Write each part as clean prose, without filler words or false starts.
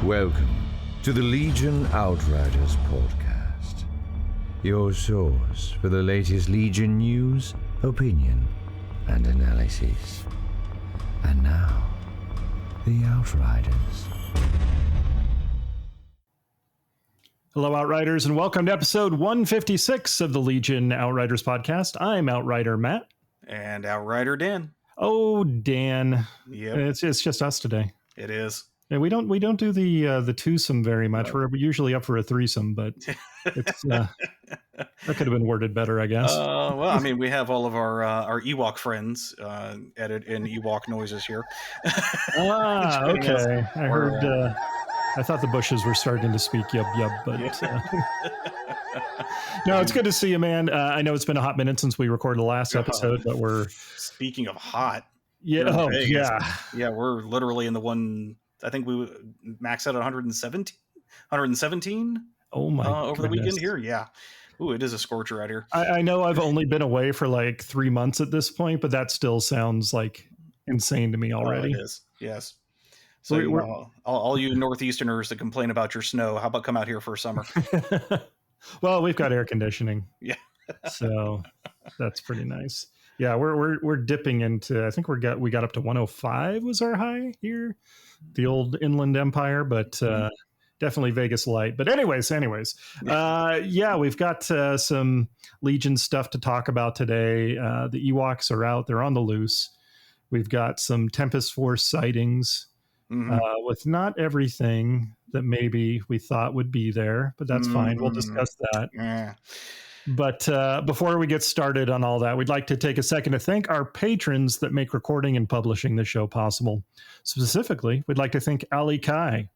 Welcome to the Legion Outriders podcast, your source for the latest Legion news, opinion, and analysis. And now, the Outriders. Hello, Outriders, and welcome to episode 156 of the Legion Outriders podcast. I'm Outrider Matt. And Outrider Dan. Oh, Dan. Yep. It's just us today. It is. And we don't do the twosome very much. We're usually up for a threesome, but it's that could have been worded better, I guess. Well, I mean, we have all of our Ewok friends edit in Ewok noises here. Okay. I heard. I thought the bushes were starting to speak yub, but no, it's good to see you, man. I know it's been a hot minute since we recorded the last episode, but we're speaking of hot. Yeah. Yeah. We're literally in the one. I think we maxed out at 117. Oh my! Over the weekend here, yeah. Ooh, it is a scorcher out here. I know I've only been away for like 3 months at this point, but that still sounds like insane to me already. It is, yes. So all you Northeasterners that complain about your snow, how about come out here for summer? Well, we've got air conditioning, yeah, so that's pretty nice. Yeah, we're dipping into. I think we got up to 105 was our high here, the old Inland Empire, but definitely Vegas light. But anyways, yeah, we've got some Legion stuff to talk about today. The Ewoks are out; they're on the loose. We've got some Tempest Force sightings. With not everything that maybe we thought would be there, but that's fine. We'll discuss that. Yeah. But before we get started on all that, we'd like to take a second to thank our patrons that make recording and publishing this show possible. Specifically, we'd like to thank Ali Kai.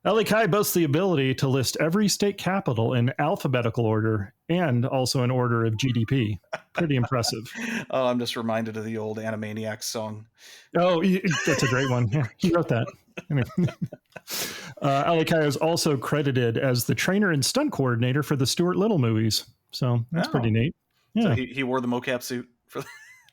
Ali Kai boasts the ability to list every state capital in alphabetical order and also in order of GDP. Pretty impressive. Oh, I'm just reminded of the old Animaniacs song. Oh, that's a great one. Yeah, he wrote that. Ali Kai is also credited as the trainer and stunt coordinator for the Stuart Little movies. So that's pretty neat. Yeah. So he wore the mocap suit for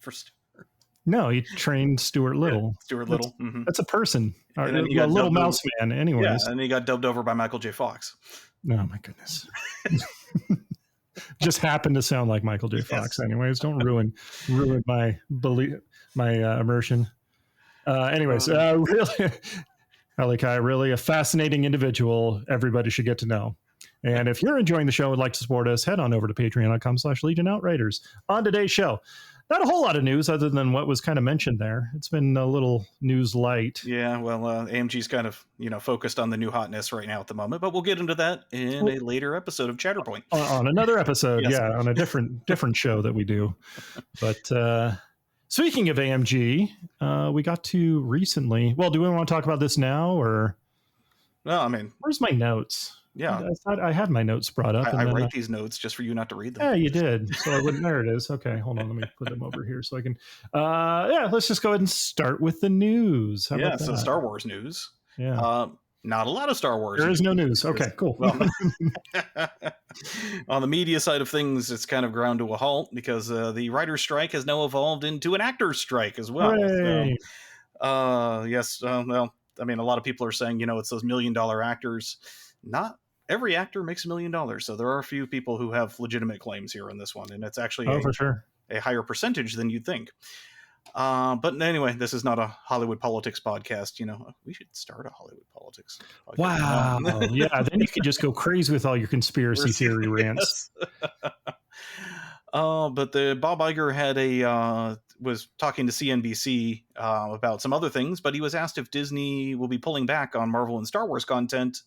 Stuart. No, he trained Stuart Little. Yeah, Stuart Little. That's a person. A little mouse man, anyways. Yeah, and he got dubbed over by Michael J. Fox. Oh, my goodness. Just happened to sound like Michael J. Fox, anyways. Don't ruin my immersion. Anyways, really, Ali Kai, really a fascinating individual everybody should get to know. And if you're enjoying the show and would like to support us, head on over to patreon.com/Legion Outriders. On today's show, not a whole lot of news other than what was kind of mentioned there. It's been a little news light. Yeah, well, AMG's kind of, focused on the new hotness right now at the moment, but we'll get into that in a later episode of Chatterpoint. On another episode, Yes. Yeah, on a different show that we do. But speaking of AMG, we got to recently. Well, do we want to talk about this now or? No, I mean, where's my notes? Yeah, I thought I had my notes brought up. I write these notes just for you not to read them. Yeah, you did. So I wouldn't. There it is. Okay, hold on. Let me put them over here so I can. Let's just go ahead and start with the news. How about that? So Star Wars news. Yeah. Not a lot of Star Wars. There is no news. Okay, cool. Well, on the media side of things, it's kind of ground to a halt because the writer's strike has now evolved into an actor's strike as well. Hooray. So, yes. Well, I mean, a lot of people are saying, it's those $1 million actors. Not every actor makes $1 million. So there are a few people who have legitimate claims here in this one. And it's actually for sure a higher percentage than you'd think. But anyway, this is not a Hollywood politics podcast. We should start a Hollywood politics podcast. Wow. Yeah. Then you could just go crazy with all your conspiracy theory rants. But the Bob Iger had was talking to CNBC about some other things, but he was asked if Disney will be pulling back on Marvel and Star Wars content.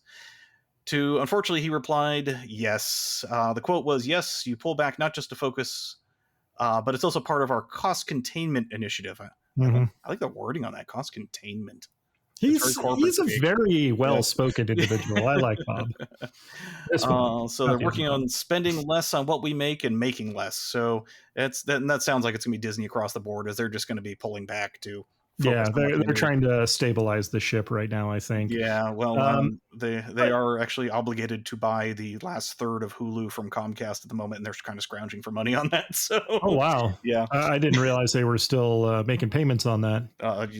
Unfortunately, he replied, yes. The quote was, yes, you pull back not just to focus, but it's also part of our cost containment initiative. I like the wording on that, cost containment. He's a very well-spoken individual. I like Bob. So they're working on spending less on what we make and making less. So that sounds like it's going to be Disney across the board, as they're just going to be pulling back to Yeah, focused on what they're they do. trying to stabilize the ship right now, I think. Yeah, well, they but- are actually obligated to buy the last third of Hulu from Comcast at the moment, and they're kind of scrounging for money on that. So, Oh, wow. yeah, I didn't realize they were still making payments on that.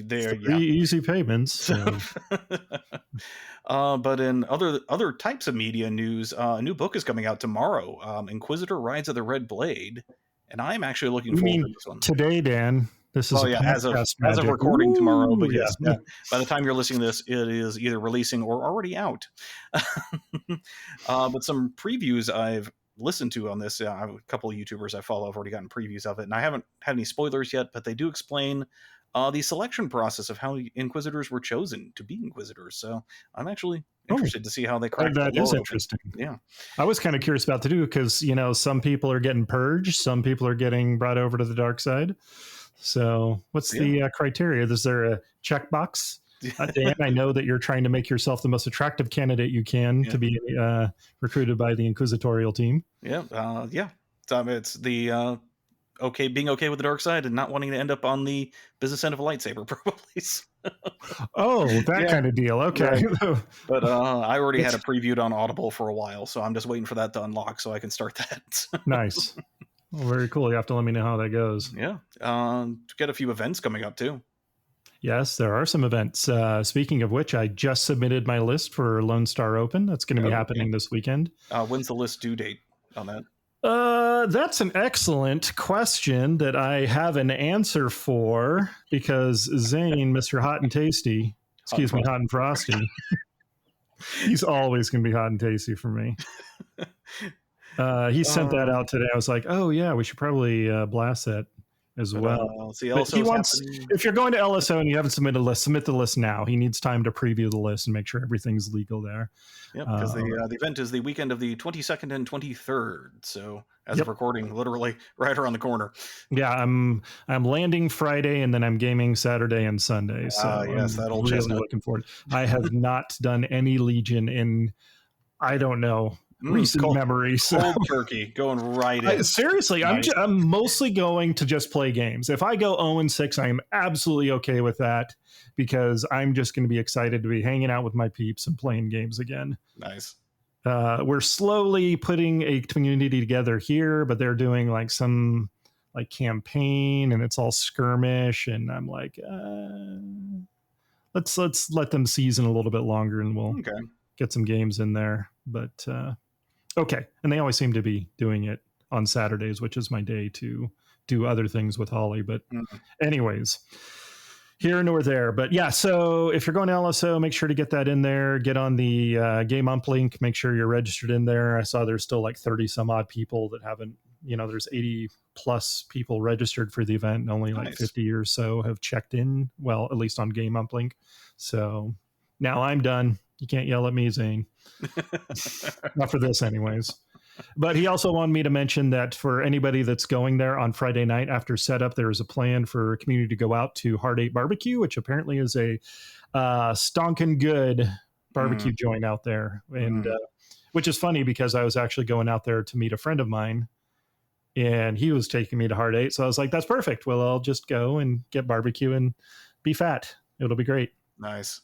they're Three easy payments. So. But in other types of media news, a new book is coming out tomorrow. Inquisitor: Rides of the Red Blade, and I'm actually looking You forward mean to this one. today, Dan? This is Well, a yeah, as of magic. recording tomorrow, but Ooh, yes, yeah. by the time you're listening to this, it is either releasing or already out. But some previews I've listened to on this, a couple of YouTubers I follow have already gotten previews of it, and I haven't had any spoilers yet, but they do explain the selection process of how Inquisitors were chosen to be Inquisitors. So I'm actually interested to see how they crack That the is lore interesting. open. Yeah, I was kind of curious about that too, because some people are getting purged, some people are getting brought over to the dark side. So, what's the criteria? Is there a checkbox? Dan, I know that you're trying to make yourself the most attractive candidate you can to be recruited by the Inquisitorial team. Yeah. So it's the being okay with the dark side and not wanting to end up on the business end of a lightsaber, probably. Oh, that kind of deal. Okay. Right. But I already had it previewed on Audible for a while, so I'm just waiting for that to unlock so I can start that. Nice. Well, very cool. You have to let me know how that goes. Yeah. Got a few events coming up too. Yes, there are some events. Speaking of which, I just submitted my list for Lone Star Open. That's going to be happening this weekend. When's the list due date on that? That's an excellent question that I have an answer for, because Zane, Mr. Hot and Tasty, Hot and Frosty, he's always going to be hot and tasty for me. He sent that out today. I was like, oh yeah, we should probably blast that as well. See, but he wants, if you're going to LSO and you haven't submitted a list, submit the list now. He needs time to preview the list and make sure everything's legal there. Yep, because the event is the weekend of the 22nd and 23rd. So as of recording, literally right around the corner. Yeah, I'm landing Friday and then I'm gaming Saturday and Sunday. So yes, that old really chestnut. looking forward. I have not done any Legion in, I don't know, recent memory. So cold turkey going right in. Seriously, nice. I'm mostly going to just play games. If I go 0-6, I am absolutely okay with that, because I'm just going to be excited to be hanging out with my peeps and playing games again. Nice. We're slowly putting a community together here, but they're doing like some like campaign and it's all skirmish, and I'm like, let's let them season a little bit longer and we'll get some games in there. But okay. And they always seem to be doing it on Saturdays, which is my day to do other things with Holly. But anyways, here nor there. But yeah, so if you're going to LSO, make sure to get that in there. Get on the Game Ump link. Make sure you're registered in there. I saw there's still like 30 some odd people that haven't, there's 80 plus people registered for the event, and only like 50 or so have checked in. Well, at least on Game Ump link. So now I'm done. You can't yell at me, Zane. Not for this anyways. But he also wanted me to mention that for anybody that's going there on Friday night after setup, there is a plan for community to go out to Hard 8 Barbecue, which apparently is a stonking good barbecue joint out there. And which is funny, because I was actually going out there to meet a friend of mine, and he was taking me to Hard 8. So I was like, that's perfect. Well, I'll just go and get barbecue and be fat. It'll be great. Nice.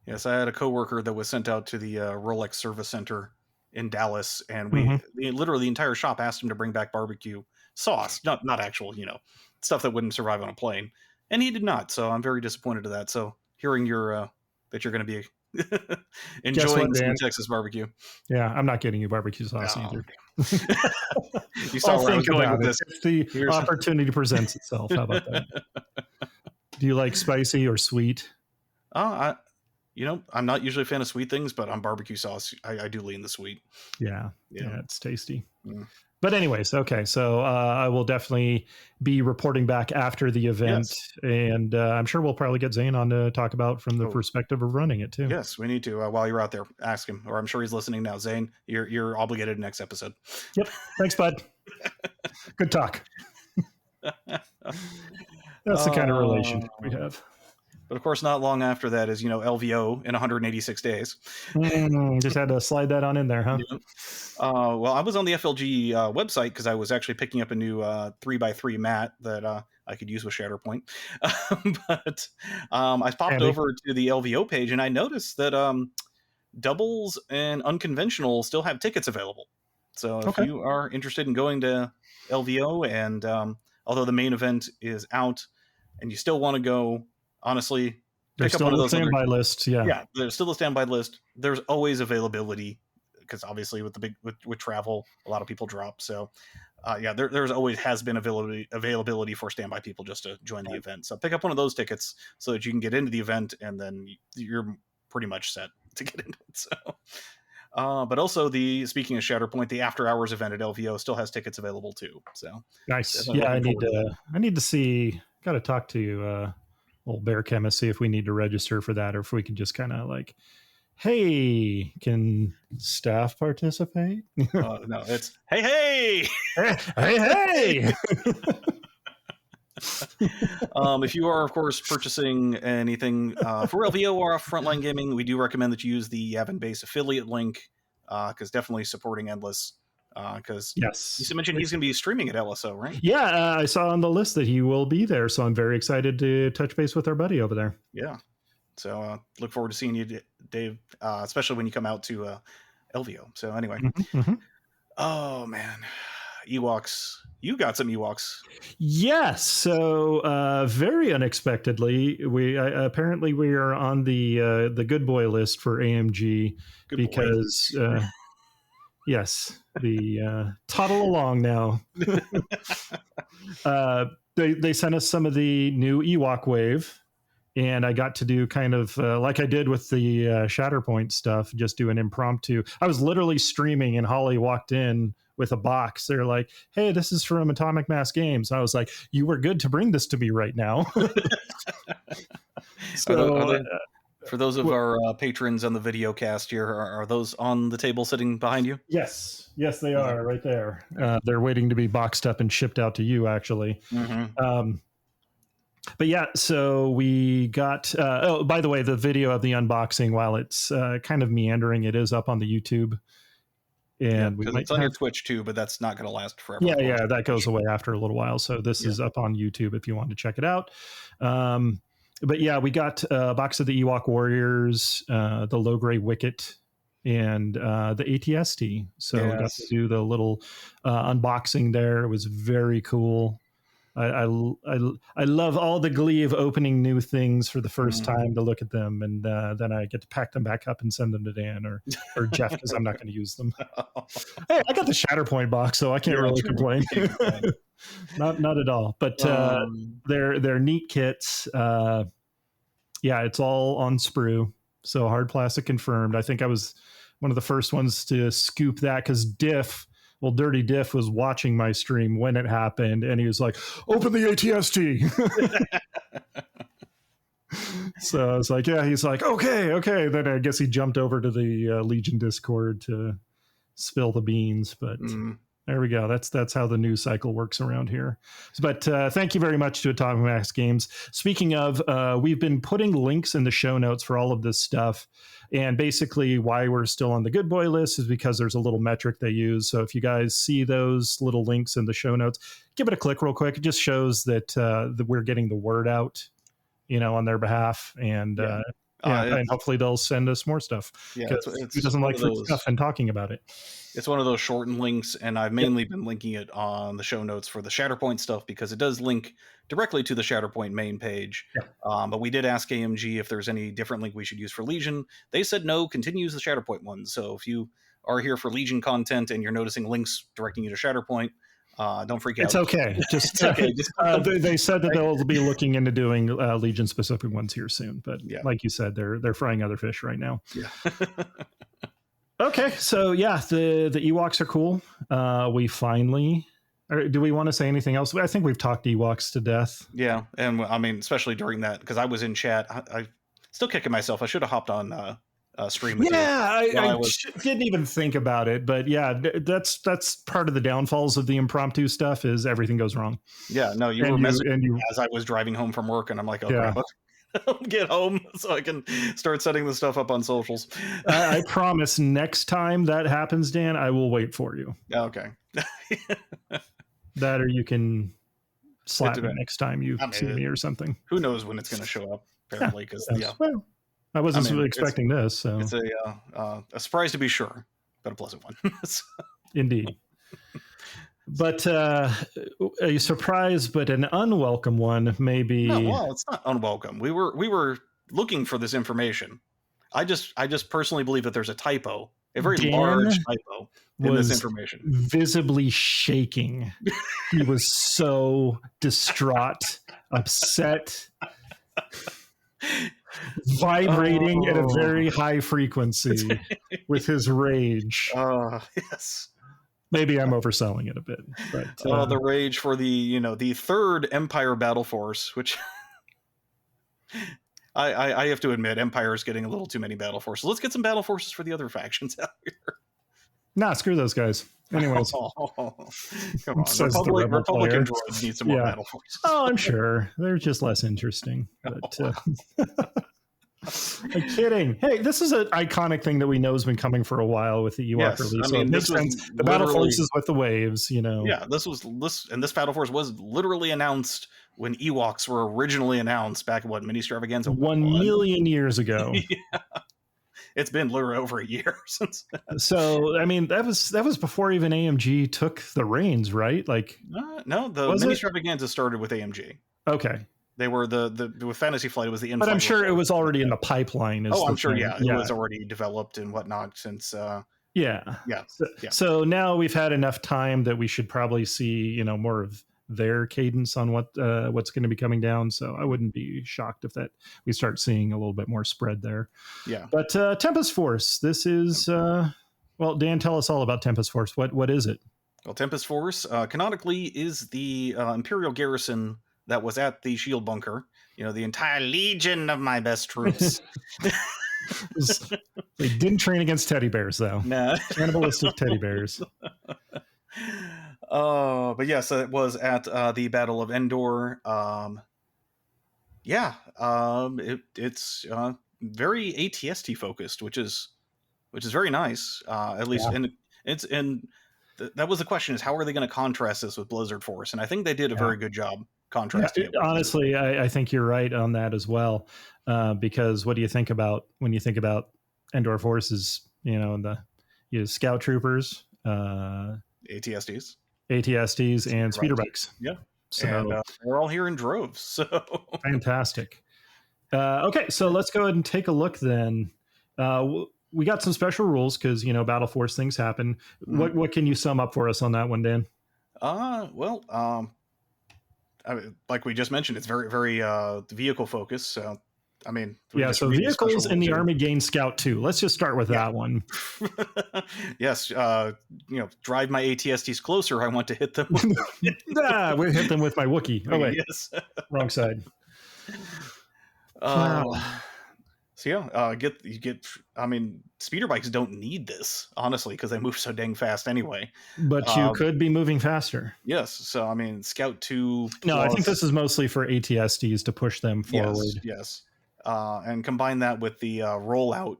Yes, I had a coworker that was sent out to the Rolex Service Center in Dallas, and literally the entire shop asked him to bring back barbecue sauce, not actual, stuff that wouldn't survive on a plane, and he did not. So I'm very disappointed to that. So hearing that you're going to be enjoying some Texas barbecue. Yeah, I'm not getting you barbecue sauce either. You saw where I was going with this. If the opportunity presents itself. How about that? Do you like spicy or sweet? I'm not usually a fan of sweet things, but on barbecue sauce, I do lean the sweet. Yeah, it's tasty. But anyways, okay, so I will definitely be reporting back after the event, and I'm sure we'll probably get Zane on to talk about from the perspective of running it too. Yes, we need to. While you're out there, ask him, or I'm sure he's listening now. Zane, you're obligated next episode. Yep. Thanks, bud. Good talk. That's the kind of relationship we have. But of course, not long after that is, LVO in 186 days. Just had to slide that on in there, huh? Yeah. Well, I was on the FLG website because I was actually picking up a new 3x3 mat that I I could use with Shatterpoint. But I popped over to the LVO page and I noticed that doubles and unconventional still have tickets available. So if you are interested in going to LVO, and although the main event is out and you still want to go, honestly, there's still a standby list. Yeah, there's still a standby list. There's always availability, because obviously with travel, a lot of people drop. So there's always has been availability for standby people just to join the event. So pick up one of those tickets so that you can get into the event, and then you're pretty much set to get into it. So, but also speaking of Shatterpoint, the after hours event at LVO still has tickets available too. So nice. Yeah, I need to see. Got to talk to old Bear Chemist, see if we need to register for that, or if we can just kind of like, hey, can staff participate? No, it's hey. If you are, of course, purchasing anything for LVO or off Frontline Gaming, we do recommend that you use the Yavin Base affiliate link, because definitely supporting Endless. Because yes, you mentioned he's going to be streaming at LSO, right? Yeah, I saw on the list that he will be there, so I'm very excited to touch base with our buddy over there. Yeah, so look forward to seeing you, Dave, especially when you come out to LVO. So anyway, oh man, Ewoks. You got some Ewoks. Yes. So very unexpectedly, we apparently we are on the good boy list for AMG because yes, the toddle along now. They sent us some of the new Ewok wave, and I got to do kind of like I did with the Shatterpoint stuff, just do an impromptu. I was literally streaming, and Holly walked in with a box. They're like, hey, this is from Atomic Mass Games. I was like, you were good to bring this to me right now. So for those of our patrons on the video cast here, are those on the table sitting behind you? Yes, they are right there. They're waiting to be boxed up and shipped out to you, actually. But yeah, so we got, by the way, the video of the unboxing, while it's kind of meandering, it is up on the YouTube. And because it's on your Twitch too, but that's not going to last forever. Yeah, that goes away after a little while. So this is up on YouTube if you want to check it out. But yeah, we got a box of the Ewok Warriors, the Low Gray Wicket, and the ATST. So we got to do the little unboxing there. It was very cool. I love all the glee of opening new things for the first time to look at them, and then I get to pack them back up and send them to Dan or Jeff, because I'm not going to use them. Hey, I got the Shatterpoint box, so I can't really complain. not at all. But they're neat kits. It's all on sprue, so hard plastic confirmed. I think I was one of the first ones to scoop that, because Dirty Diff was watching my stream when it happened, and he was like, open the ATST. So I was like, yeah, he's like, okay. Then I guess he jumped over to the Legion Discord to spill the beans, but there we go. That's how the news cycle works around here. But thank you very much to Atomic Mass Games. Speaking of, we've been putting links in the show notes for all of this stuff. And basically why we're still on the good boy list is because there's a little metric they use. So if you guys see those little links in the show notes, give it a click real quick. It just shows that we're getting the word out, on their behalf. And and hopefully they'll send us more stuff. Yeah, who doesn't like free stuff and talking about it? It's one of those shortened links, and I've mainly been linking it on the show notes for the Shatterpoint stuff because it does link directly to the Shatterpoint main page. But we did ask AMG if there's any different link we should use for Legion. They said no, continue use the Shatterpoint one. So if you are here for Legion content and you're noticing links directing you to Shatterpoint, don't freak out. It's okay. It's okay. They said that they'll be looking into doing Legion specific ones here soon. But like you said, they're frying other fish right now. Yeah. Okay, so the Ewoks are cool. We finally. Do we want to say anything else? I think we've talked Ewoks to death. Yeah, and I mean, especially during that, because I was in chat. I still kicking myself. I should have hopped on stream. I didn't even think about it, but yeah, that's part of the downfalls of the impromptu stuff is everything goes wrong. Yeah, no, you were messaging as I was driving home from work, and I'm like, get home so I can start setting the stuff up on socials. I promise next time that happens, Dan, I will wait for you. Okay. That or you can slap me next time you see me or something. Who knows when it's going to show up? Apparently, because well, I wasn't really expecting this. So it's a surprise to be sure, but a pleasant one. Indeed. But a surprise, but an unwelcome one, maybe. No, well, it's not unwelcome. We were looking for this information. I just personally believe that there's a typo, a very large typo in this information. Visibly shaking. He was so distraught, upset, vibrating at a very high frequency with his rage. Yes. Maybe I'm overselling it a bit, but the rage for the third Empire battle force, which I have to admit, Empire is getting a little too many battle forces. Let's get some battle forces for the other factions out here. Nah, screw those guys. Anyways, come on, Republican droids need some more battle forces. Oh, I'm sure they're just less interesting. But I'm kidding. Hey, this is an iconic thing that we know has been coming for a while with the Ewok release. So it makes sense. The battle forces with the waves, Yeah, this battle force was literally announced when Ewoks were originally announced back at Mini Extravaganza 1 million years ago. Yeah. It's been literally over a year since. So I mean, that was before even AMG took the reins, right? Like, no, the Mini Extravaganza started with AMG. Okay. They were with Fantasy Flight. It was the. But I'm sure it was already in the pipeline. I'm sure. Yeah, it was already developed and whatnot since. Yeah. So now we've had enough time that we should probably see more of their cadence on what's going to be coming down. So I wouldn't be shocked if that we start seeing a little bit more spread there. Yeah. But Tempest Force. This is well, Dan, tell us all about Tempest Force. What is it? Well, Tempest Force canonically is the Imperial garrison that was at the shield bunker, the entire legion of my best troops. They didn't train against teddy bears, though. No. Cannibalistic teddy bears. But yes, it was at the Battle of Endor. It's very ATST focused, which is very nice. At least, and that was the question: is how are they going to contrast this with Blizzard Force? And I think they did a very good job contrasting it. Honestly, I think you're right on that as well. Because what do you think about when you think about Endor forces? The scout troopers, ATSTs, and speeder bikes. Yeah, so we're all here in droves. So fantastic. Okay, so let's go ahead and take a look then. We got some special rules because Battle Force things happen. Mm-hmm. What can you sum up for us on that one, Dan? Like we just mentioned, it's very, very vehicle focused. So, I mean, so vehicles in the Army gain Scout 2. Let's just start with that one. Yes, drive my ATSTs closer. I want to hit them. We hit them with my Wookiee. Oh wait, yes, wrong side. I mean, speeder bikes don't need this, honestly, because they move so dang fast anyway. But you could be moving faster. Yes. So, I mean, Scout 2. No, I think this is mostly for ATSTs to push them forward. Yes. And combine that with the rollout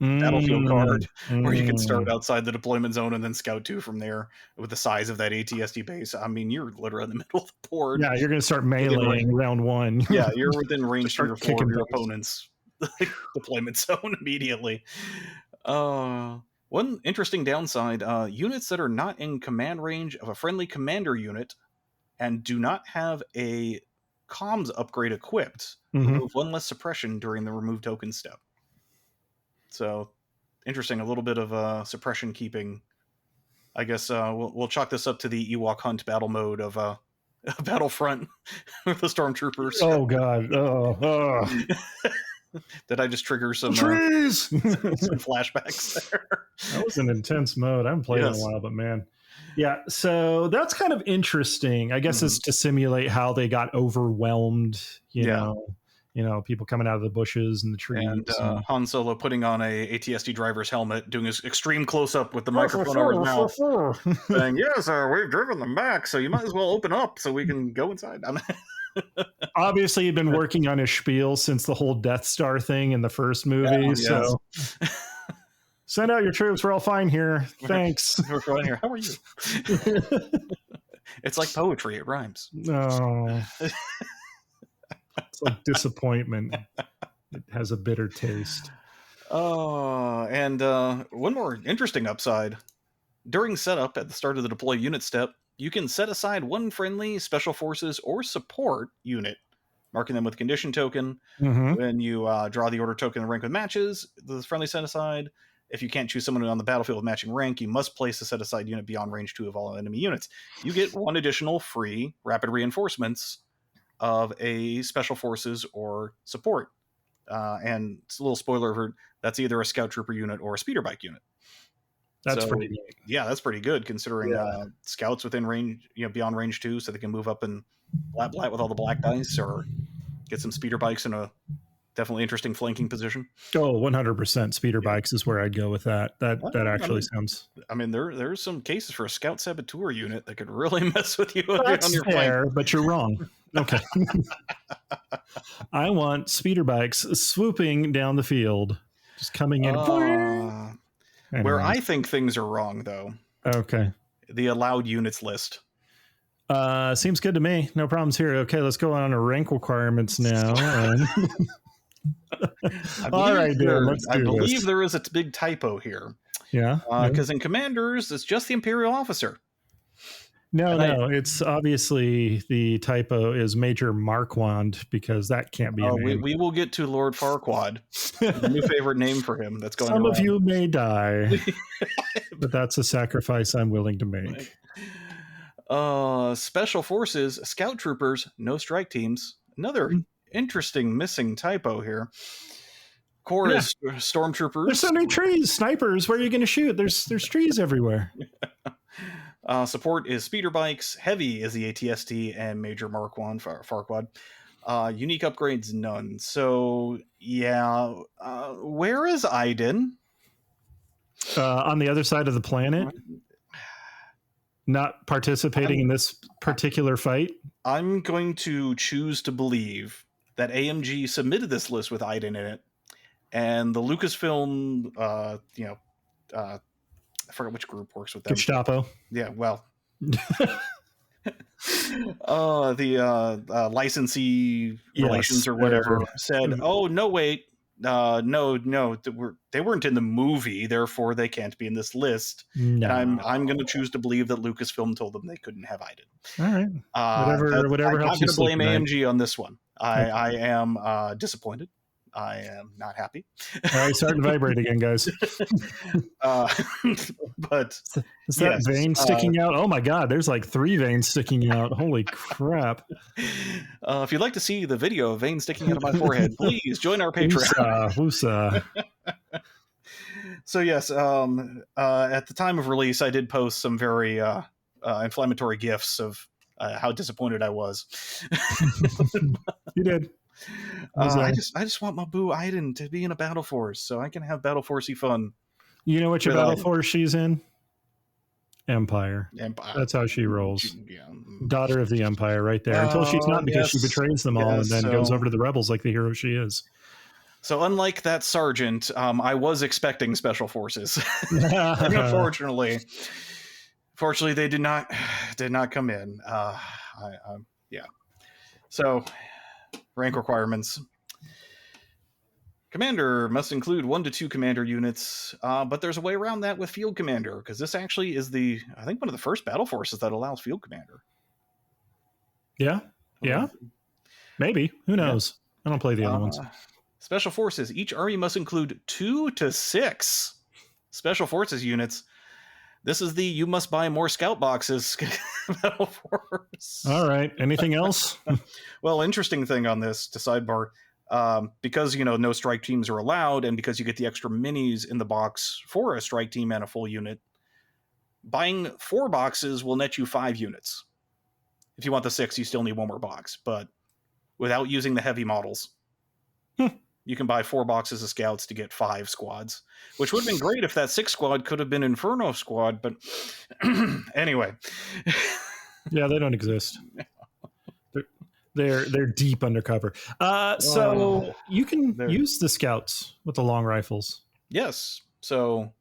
battlefield card, where you can start outside the deployment zone and then Scout 2 from there with the size of that ATST base. I mean, you're literally in the middle of the board. Yeah, you're going to start meleeing round one. Yeah, you're within range 3 or 4 of your opponent's deployment zone immediately. One interesting downside, units that are not in command range of a friendly commander unit and do not have a comms upgrade equipped remove one less suppression during the remove token step. So interesting, a little bit of suppression keeping. I guess we'll chalk this up to the Ewok hunt battle mode of Battlefront with the stormtroopers. Oh god. Did I just trigger some trees? Some flashbacks there? That was an intense mode. I haven't played in a while, but man. Yeah, so that's kind of interesting. I guess it's to simulate how they got overwhelmed, you know, people coming out of the bushes and the trees. And Han Solo putting on a ATST driver's helmet, doing his extreme close-up with the microphone over his mouth, saying, yes, we've driven them back, so you might as well open up so we can go inside. Obviously, he'd been working on his spiel since the whole Death Star thing in the first movie. So send out your troops. We're all fine here. Thanks. We're fine here. How are you? It's like poetry. It rhymes. No. It's like disappointment. It has a bitter taste. Oh, and one more interesting upside. During setup at the start of the deploy unit step, you can set aside one friendly, special forces, or support unit, marking them with a condition token. Mm-hmm. When you draw the order token and rank with matches, the friendly set aside. If you can't choose someone on the battlefield with matching rank, you must place a set aside unit beyond range 2 of all enemy units. You get one additional free rapid reinforcements of a special forces or support. And it's a little spoiler alert, that's either a scout trooper unit or a speeder bike unit. That's pretty neat. Yeah, that's pretty good considering scouts within range, beyond range 2, so they can move up and blat with all the black dice, or get some speeder bikes in a definitely interesting flanking position. Oh, 100% speeder bikes is where I'd go with that. That actually sounds. I mean, there's some cases for a scout saboteur unit that could really mess with you That's on your fair, flank. but you're wrong. Okay. I want speeder bikes swooping down the field, just coming in. Where I think things are wrong, though. Okay. The allowed units list. Seems good to me. No problems here. Okay, let's go on to rank requirements now. All right, dude. Let's do I believe this. there is a big typo here. Yeah. Because in Commanders, it's just the Imperial officer. No, it's obviously the typo is Major Marquand, because that can't be a name. We will get to Lord Farquaad, the new favorite name for him. That's going. Some around. of you may die, but that's a sacrifice I'm willing to make. Special forces, scout troopers, no strike teams. Another interesting missing typo here. Core is stormtroopers. There's so many trees, snipers. Where are you going to shoot? There's trees everywhere. Support is speeder bikes. Heavy is the ATST and Major Marquand Farquaad. Unique upgrades, none. So yeah, where is Iden? On the other side of the planet, not participating in this particular fight. I'm going to choose to believe that AMG submitted this list with Iden in it, and the Lucasfilm, I forget which group works with them. Gestapo. Yeah, well, the licensee relations or whatever said, "Oh no, wait, no, they weren't in the movie, therefore they can't be in this list." No. And I'm going to choose to believe that Lucasfilm told them they couldn't have Iden. All right, whatever I'm not helps going you to blame sleep tonight. AMG on this one. I am disappointed. I am not happy. All right, starting to vibrate again, guys. But is that vein sticking out? Oh my God, there's like 3 veins sticking out. Holy crap. If you'd like to see the video of veins sticking out of my forehead, please join our Patreon. Woosa. So yes, at the time of release, I did post some very inflammatory gifs of how disappointed I was. You did. I just want my boo Iden to be in a battle force so I can have battle forcey fun. You know which battle force she's in? Empire. That's how she rolls. Yeah. Daughter of the Empire, right there. Until she's not, because she betrays them all and then goes over to the rebels like the hero she is. So unlike that sergeant, I was expecting special forces. Unfortunately, they did not come in. Yeah. So. Rank requirements. Commander must include 1 to 2 commander units, but there's a way around that with field commander, because this actually is I think one of the first battle forces that allows field commander. Yeah. Maybe. Who knows? I don't play the other ones. Special forces. Each army must include 2 to 6 special forces units. This is the you must buy more scout boxes battle force. All right. Anything else? Well, interesting thing on this, to sidebar, because no strike teams are allowed, and because you get the extra minis in the box for a strike team and a full unit, buying 4 boxes will net you 5 units. If you want the 6, you still need 1 more box, but without using the heavy models. You can buy 4 boxes of scouts to get 5 squads, which would have been great if that 6 squad could have been Inferno squad, but anyway. Yeah, they don't exist. They're deep undercover. So you can use the scouts with the long rifles. Yes. So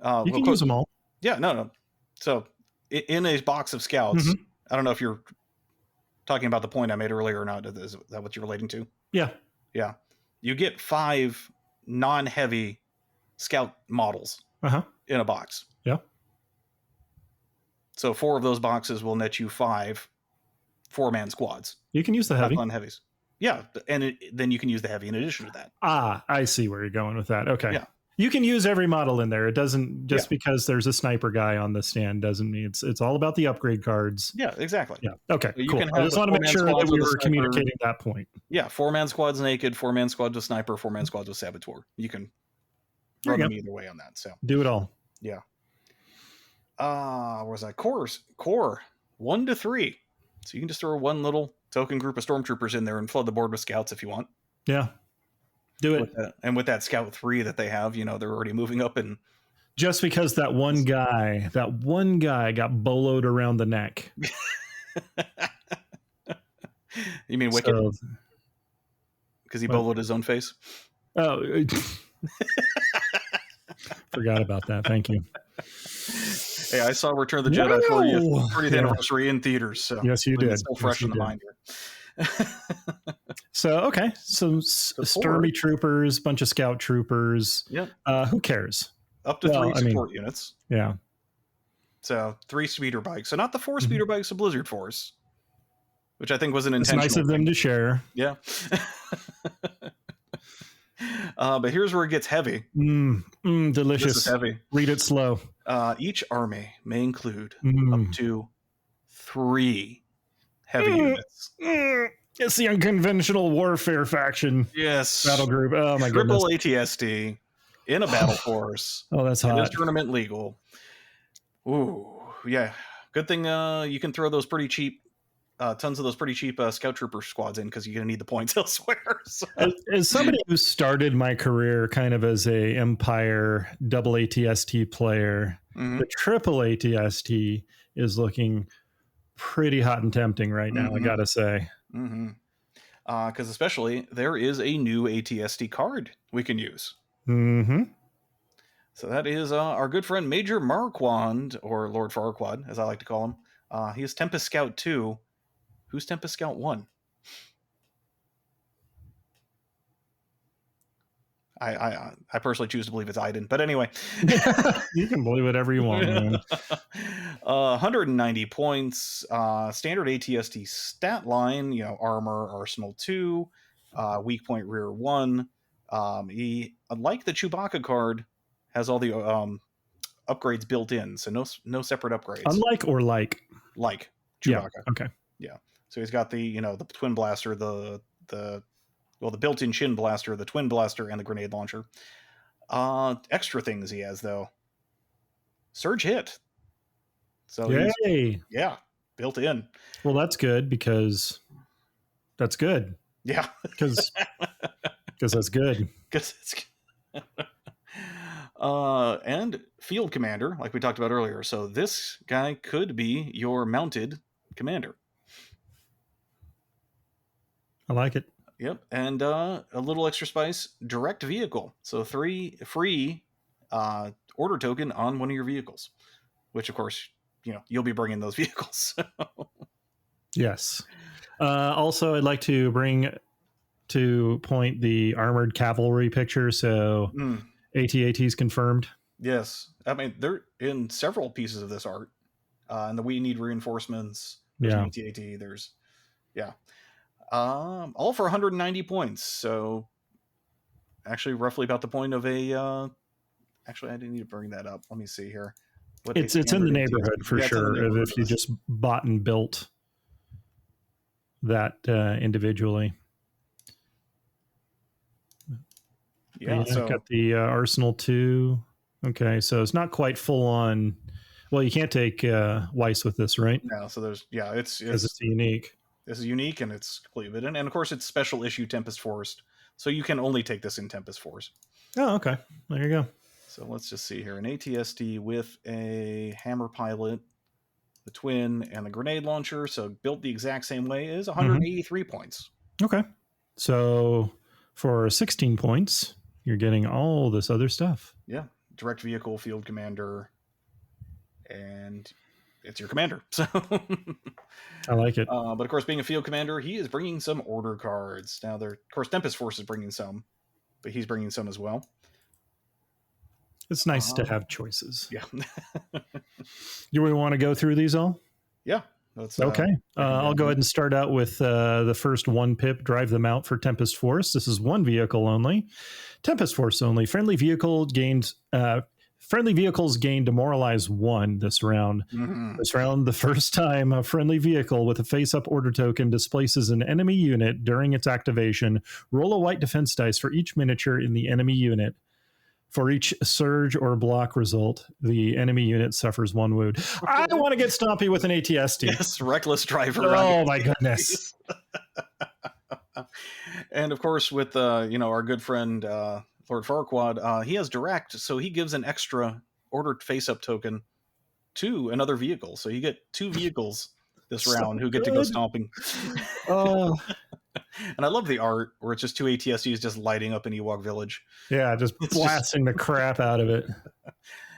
you can use them all. Yeah, no. So in a box of scouts, I don't know if you're talking about the point I made earlier or not. Is that what you're relating to? Yeah. Yeah. You get 5 non-heavy scout models in a box. Yeah. So 4 of those boxes will net you 5 4-man squads. You can use the heavy. Non-heavies. Yeah, and then you can use the heavy in addition to that. I see where you're going with that. Okay. Yeah. You can use every model in there. It doesn't just because there's a sniper guy on the stand doesn't mean it's all about the upgrade cards. Yeah, exactly. Yeah. Okay. So you cool. can I have just the want to make sure 4-man that we squads with were a sniper. communicating that point. Yeah, 4-man squads naked, 4-man squads with sniper, 4-man squads with saboteur. You can run them either way on that. So do it all. Yeah. Where was that? Core 1 to 3. So you can just throw one little token group of stormtroopers in there and flood the board with scouts if you want. Yeah. Do it. With that scout 3 that they have, they're already moving up, and just because that one guy got boloed around the neck. You mean Wicked? Because he boloed his own face? Oh, forgot about that. Thank you. Hey, I saw Return of the Jedi 40th anniversary in theaters. So yes, you did. It's still fresh in the mind here. So, okay. Some Stormtroopers, bunch of Scout Troopers. Yep. Who cares? Up to 3 support units. Yeah. So 3 speeder bikes. So not the 4 speeder bikes of Blizzard Force, which I think was an intentional. It's nice of them to share. Yeah. But here's where it gets heavy. Delicious. This is heavy. Read it slow. Each army may include up to 3 heavy units. It's the unconventional warfare faction. Yes. Battle group. Oh my Triple goodness. ATSD in a battle force. Oh, that's hot. It is tournament legal. Ooh, yeah. Good thing you can throw those pretty cheap, tons of those pretty cheap Scout Trooper squads in, because you're going to need the points elsewhere. So. As somebody who started my career kind of as a Empire double ATST player, the triple ATST is looking pretty hot and tempting right now, I gotta say. Because especially there is a new ATST card we can use. So that is our good friend Major Marquand, or Lord Farquaad, as I like to call him. He is Tempest Scout 2. Who's Tempest Scout 1? I personally choose to believe it's Iden, but anyway. You can believe whatever you want, man. 190 points, standard ATST stat line, armor, arsenal 2, weak point rear 1. He, unlike the Chewbacca card, has all the upgrades built in, so no separate upgrades. Unlike or like? Like Chewbacca. Yeah, okay. Yeah. So he's got the, the twin blaster, the built-in chin blaster, the twin blaster, and the grenade launcher. Extra things he has, though. Surge hit. So yay! Yeah, built in. Well, that's good, because that's good. Yeah. Because that's good. Because it's and field commander, like we talked about earlier. So this guy could be your mounted commander. I like it. Yep, and a little extra spice, direct vehicle. So 3 free order token on one of your vehicles, which of course, you'll be bringing those vehicles. Yes. Also, I'd like to bring to point the armored cavalry picture. So AT-AT is confirmed. Yes. I mean, they're in several pieces of this art. And the We Need Reinforcements. There's AT-AT. There's, all for 190 points. So actually roughly about the point of a, actually I didn't need to bring that up. Let me see here. It's in the neighborhood for sure. If you just bought and built that individually. Yeah, so got the Arsenal 2. Okay, so it's not quite full on. Well, you can't take Weiss with this, right? No, so there's it's unique. This is unique, and it's completely and of course it's special issue Tempest Force, so you can only take this in Tempest Force. Oh, okay. There you go. So let's just see here. An ATSD with a hammer pilot, the twin, and the grenade launcher. So built the exact same way is 183 points. Okay. So for 16 points, you're getting all this other stuff. Yeah. Direct vehicle, field commander, and it's your commander. So I like it. But of course, being a field commander, he is bringing some order cards. Now, of course, Tempest Force is bringing some, but he's bringing some as well. It's nice to have choices. Yeah. Do we want to go through these all? Yeah. That's okay. I'll go ahead and start out with the first 1 pip, drive them out for Tempest Force. This is 1 vehicle only. Tempest Force only. Friendly vehicles gain demoralize 1 this round. Mm-hmm. This round, the first time a friendly vehicle with a face-up order token displaces an enemy unit during its activation, roll a white defense dice for each miniature in the enemy unit. For each surge or block result, the enemy unit suffers 1 wound. I want to get stompy with an ATST. Yes, reckless driver. Oh my goodness. And of course, with our good friend Lord Farquaad, he has direct, so he gives an extra ordered face-up token to another vehicle. So you get 2 vehicles this round who get to go stomping. Oh. And I love the art where it's just 2 ATSTs just lighting up an Ewok village. Yeah, just blasting the crap out of it.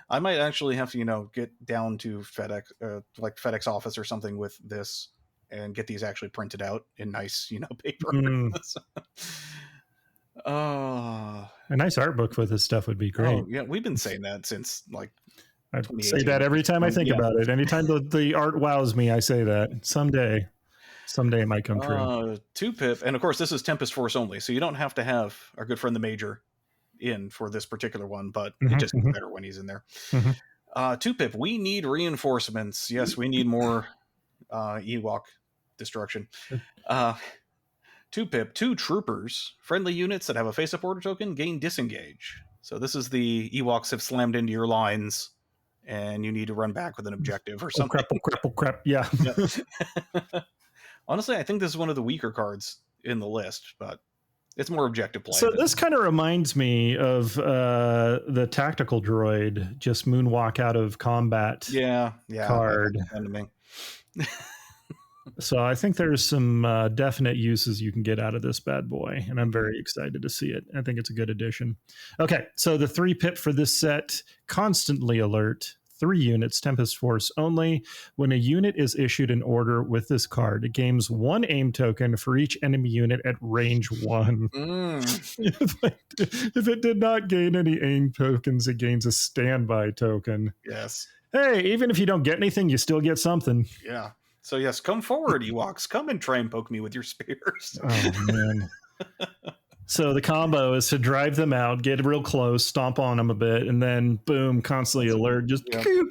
I might actually have to, get down to FedEx office or something with this and get these actually printed out in nice, paper. A nice art book with this stuff would be great. Oh, yeah, we've been saying that since I say that every time I think about it. Anytime the art wows me, I say that. Someday it might come true. 2 pip, and of course this is Tempest Force only, so you don't have to have our good friend the Major in for this particular one, but it just gets better when he's in there. 2 pip, we need reinforcements. Yes, we need more Ewok destruction. 2 pip, 2 troopers, friendly units that have a face-up order token gain disengage. So this is the Ewoks have slammed into your lines, and you need to run back with an objective or something. Crap. Yeah. Honestly, I think this is one of the weaker cards in the list, but it's more objective play. So this kind of reminds me of the tactical droid, just moonwalk out of combat card. So I think there's some definite uses you can get out of this bad boy, and I'm very excited to see it. I think it's a good addition. Okay, so the 3 pip for this set, constantly alert. 3 units, Tempest Force only. When a unit is issued an order with this card, it gains 1 aim token for each enemy unit at range 1. If it did not gain any aim tokens, it gains a standby token. Yes. Hey, even if you don't get anything, you still get something. Yeah. So yes, come forward, Ewoks. Come and try and poke me with your spears. Oh, man. So the combo is to drive them out, get real close, stomp on them a bit, and then boom, constantly alert, just coo.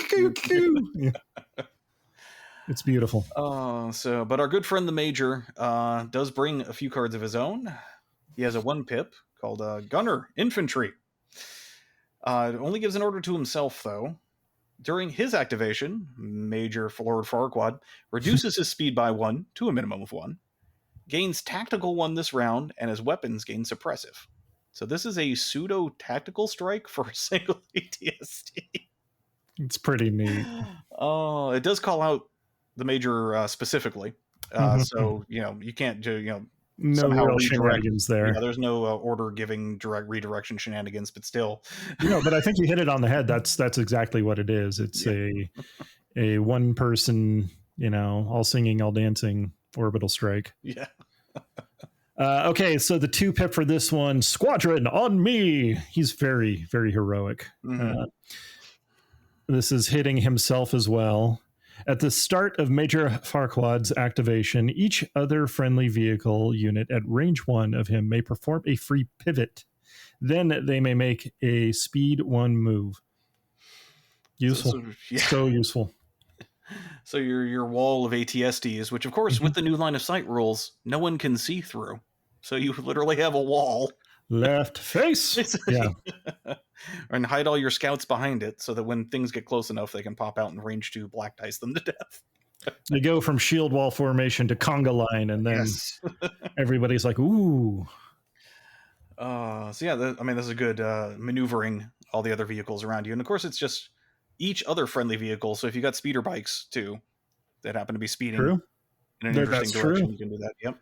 Yeah. It's beautiful. But our good friend the Major does bring a few cards of his own. He has a 1 pip called Gunner Infantry. It only gives an order to himself, though. During his activation, Major Lord Farquaad reduces his speed by 1 to a minimum of 1. Gains tactical 1 this round, and his weapons gain suppressive. So this is a pseudo tactical strike for a single ATST. It's pretty neat. Oh, it does call out the Major specifically. So you can't do no real shenanigans there. Yeah, there's no order giving direct redirection shenanigans, but still. But I think you hit it on the head. That's exactly what it is. It's a 1 person, all singing, all dancing orbital strike. Yeah. Okay, so the 2 pip for this one, Squadron on me. He's very, very heroic. This is hitting himself as well. At the start of Major Farquaad's activation, each other friendly vehicle unit at range 1 of him may perform a free pivot. Then they may make a speed 1 move. Useful. So useful. So your wall of ATSTs, which of course with the new line of sight rules, no one can see through. So you literally have a wall. Left face. Yeah. And hide all your scouts behind it so that when things get close enough, they can pop out and range 2 black dice them to death. They go from shield wall formation to conga line, and then everybody's like, ooh. This is a good maneuvering all the other vehicles around you. And of course, it's just each other friendly vehicle. So if you got speeder bikes too that happen to be speeding in an interesting direction, you can do that. Yep.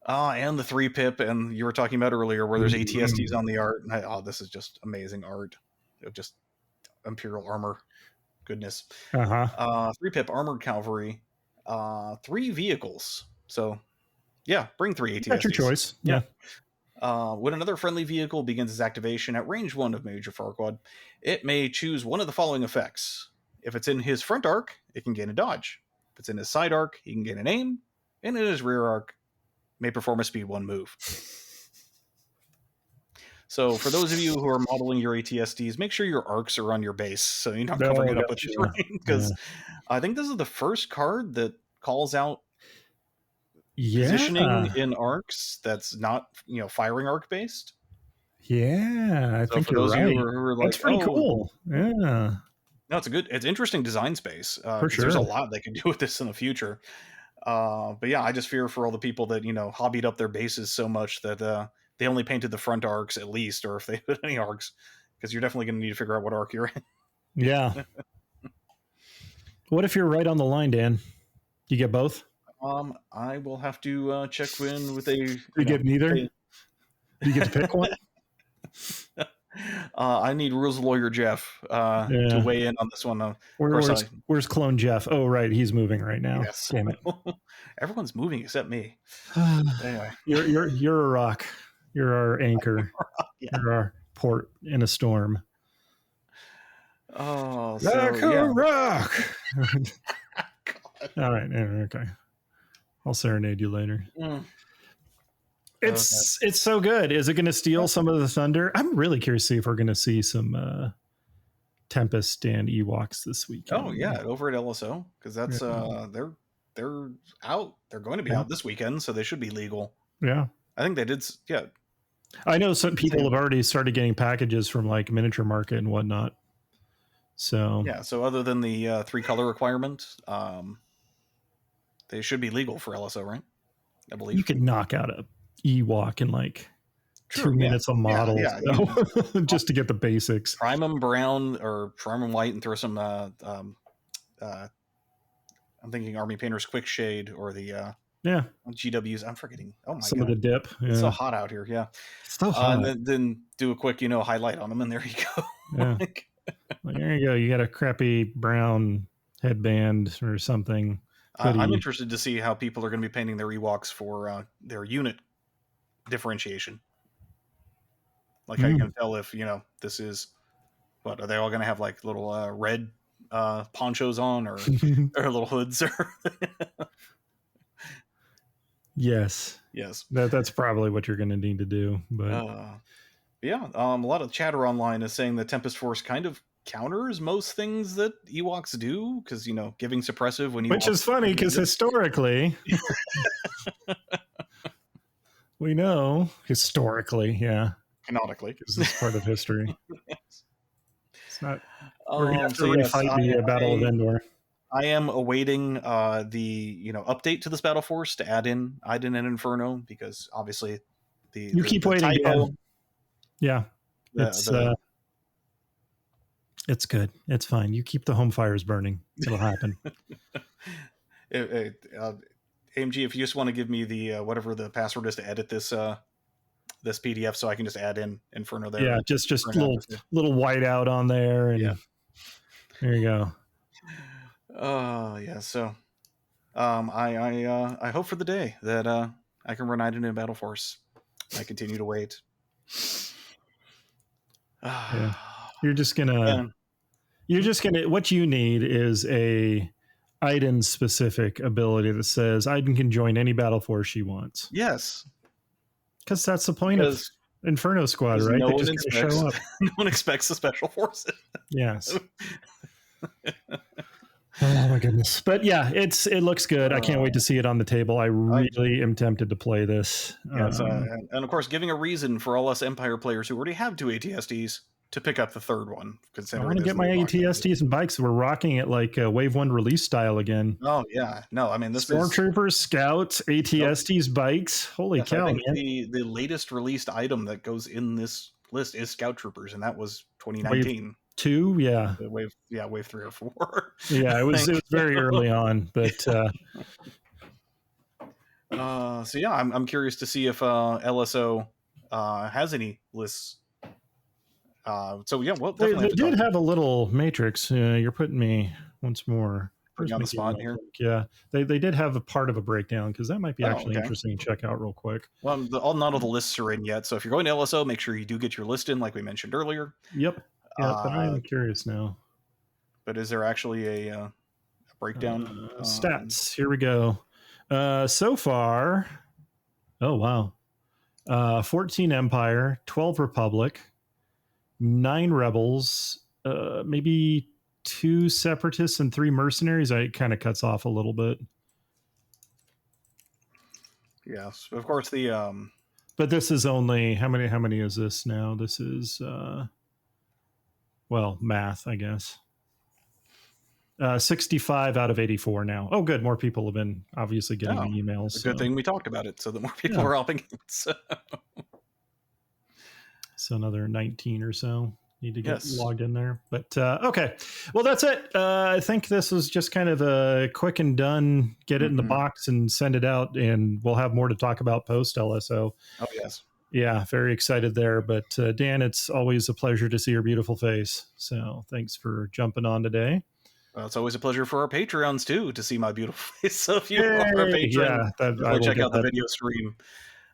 And the 3 pip, and you were talking about earlier where there's ATSTs on the art. And this is just amazing art of just Imperial armor goodness. 3 armored cavalry, 3 vehicles. So, yeah, bring 3 ATSTs. That's your choice. Yeah. When another friendly vehicle begins its activation at range 1 of Major Farquaad, it may choose one of the following effects. If it's in his front arc, it can gain a dodge. If it's in his side arc, he can gain an aim. And in his rear arc, may perform a speed 1 move. So for those of you who are modeling your ATSDs, make sure your arcs are on your base so you're not covering it up with your terrain. Because I think this is the first card that calls out positioning in arcs that's not, firing arc based. Yeah, I So think for you're those right. of you who are like, that's pretty cool. Yeah. No, it's interesting design space. For sure. There's a lot they can do with this in the future. But yeah, I just fear for all the people that, hobbied up their bases so much that they only painted the front arcs at least, or if they put any arcs, because you're definitely going to need to figure out what arc you're in. Yeah. What if you're right on the line, Dan? You get both? I will have to check in with a... You get neither? Do you get to pick one? I need rules lawyer Jeff to weigh in on this one. Where's clone Jeff? Oh, right. He's moving right now. Yes. Damn it. Everyone's moving except me. Anyway. You're a rock. You're our anchor. Yeah. You're our port in a storm. Oh, like a rock. All right. Okay. I'll serenade you later. It's so good. Is it going to steal some of the thunder? I'm really curious to see if we're going to see some Tempest and Ewoks this week. Oh yeah, over at LSO, because that's they're out. They're going to be out this weekend, so they should be legal. Yeah, I think they did. Yeah, I know some people have already started getting packages from like Miniature Market and whatnot. So yeah, so other than the 3-color requirement, they should be legal for LSO, right? I believe you could knock out a Ewok in like 2 minutes a model, just to get the basics. Prime them brown or prime them white and throw some. I'm thinking Army Painter's Quick Shade or the GWs. I'm forgetting. Oh my some god, of the dip. Yeah. It's so hot out here. Yeah, it's so hot. And then do a quick, highlight on them, and there you go. Yeah. There you go. You got a crappy brown headband or something. I'm interested to see how people are going to be painting their Ewoks for their unit differentiation. Like how you can tell if, this is, what, are they all going to have like little red ponchos on or little hoods? Yes. That's probably what you're going to need to do. But a lot of chatter online is saying the Tempest Force kind of counters most things that Ewoks do, because giving suppressive when which is funny because historically we know canonically because it's part of history. It's not we're gonna have to refight the Battle of Endor. I am awaiting the update to this Battle Force to add in Iden and Inferno, because obviously you keep waiting again. Yeah, it's good. It's fine. You keep the home fires burning. It'll happen. AMG, if you just want to give me the whatever the password is to edit this this PDF, so I can just add in Inferno there. Yeah, just little whiteout on there, and there you go. So I hope for the day that I can run Iden in Battle Force. I continue to wait. You're just gonna what you need is a Iden specific ability that says Iden can join any battle force she wants. Yes, because that's the point of Inferno Squad, right? No one expects the special forces. Yes. Oh my goodness. But yeah, it looks good. I can't wait to see it on the table. I really am tempted to play this. Yes, and of course, giving a reason for all us Empire players who already have 2 ATSDs to pick up the third one. I want to get my ATSDs and bikes. We're rocking it like Wave 1 release style again. Oh yeah. No, I mean, this Stormtroopers, Scouts, ATSDs, bikes. Holy cow, man. The latest released item that goes in this list is Scout Troopers, and that was 2019. Wave 2, Wave 3 or 4. Yeah, it was very early on, but so yeah, I'm curious to see if LSO has any lists So yeah, well, They definitely did have a little matrix. You're putting me once more. Putting you on the spot here. Yeah, they did have a part of a breakdown because that might be actually interesting to check out real quick. Well, none of the lists are in yet, so if you're going to LSO, make sure you do get your list in, like we mentioned earlier. Yep. Yeah, but I'm curious now. But is there actually a breakdown? Stats. Here we go. So far, oh wow, 14 Empire, 12 Republic, 9 Rebels, maybe 2 Separatists and 3 Mercenaries. It kind of cuts off a little bit. Yes, of course. But this is only how many is this now? This is well, math, I guess. 65 out of 84 now. Oh, good. More people have been obviously getting the emails. It's a good thing we talked about it, so that more people are opting in. So another 19 or so need to get logged in there. But okay, well, that's it. I think this was just kind of a quick and done. Get it in the box and send it out, and we'll have more to talk about post LSO. Oh yes. Yeah, very excited there. But Dan, it's always a pleasure to see your beautiful face. So thanks for jumping on today. Well, it's always a pleasure for our Patreons too to see my beautiful face. So if you are a patron, check out the video stream.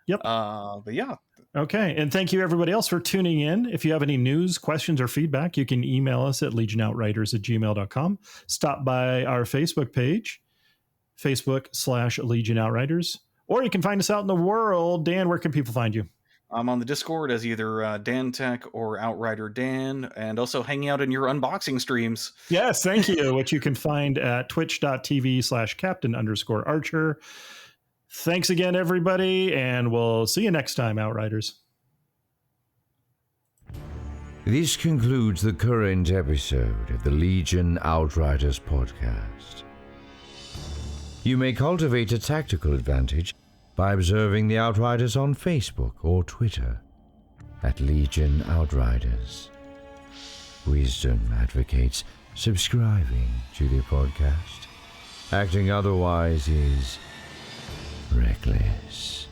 Yep. But yeah. Okay. And thank you everybody else for tuning in. If you have any news, questions, or feedback, you can email us at legionoutriders@gmail.com. Stop by our Facebook page, Facebook/Legion Outriders, or you can find us out in the world. Dan, where can people find you? I'm on the Discord as either Dan Tech or Outrider Dan, and also hanging out in your unboxing streams. Yes, thank you. Which you can find at twitch.tv/captain_archer. Thanks again, everybody, and we'll see you next time, Outriders. This concludes the current episode of the Legion Outriders podcast. You may cultivate a tactical advantage by observing the Outriders on Facebook or Twitter at Legion Outriders. Wisdom advocates subscribing to the podcast. Acting otherwise is reckless.